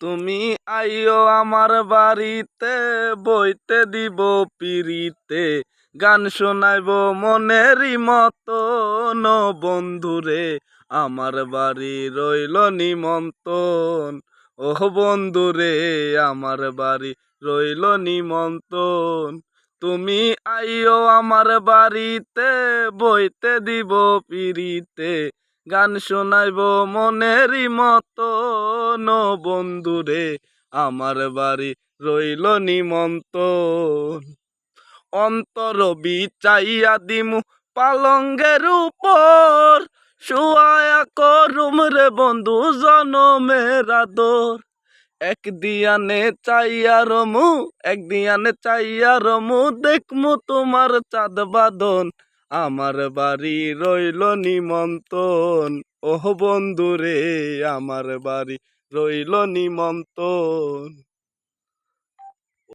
তুমি আইও আমার বাড়িতে, বইতে দিব পিরিতে, গান শোনাইব মনেরই মতন। ও বন্ধুরে আমার বাড়ি রইল নিমন্ত্রণ, ও বন্ধুরে আমার বাড়ি রইল নিমন্ত্রণ। তুমি আইও আমার বাড়িতে, বইতে দিব পিরিতে, গান শোনাইব মনেরই মতন। ও বন্ধুরে আমার বাড়ি রইল নিমন্ত্রণ। অন্তর বিচাইয়া দিমু পালঙ্গের উপর, শুয়ায়া করুম রে বন্ধু জনমের আদর। একদিয়ানে চাইয়া রমু দেখমু তোমার চাঁদ বাদন। আমার বাড়ি রইল নিমন্ত্রণ, ওহ বন্ধুরে আমার বাড়ি রইল নিমন্ত্রণ।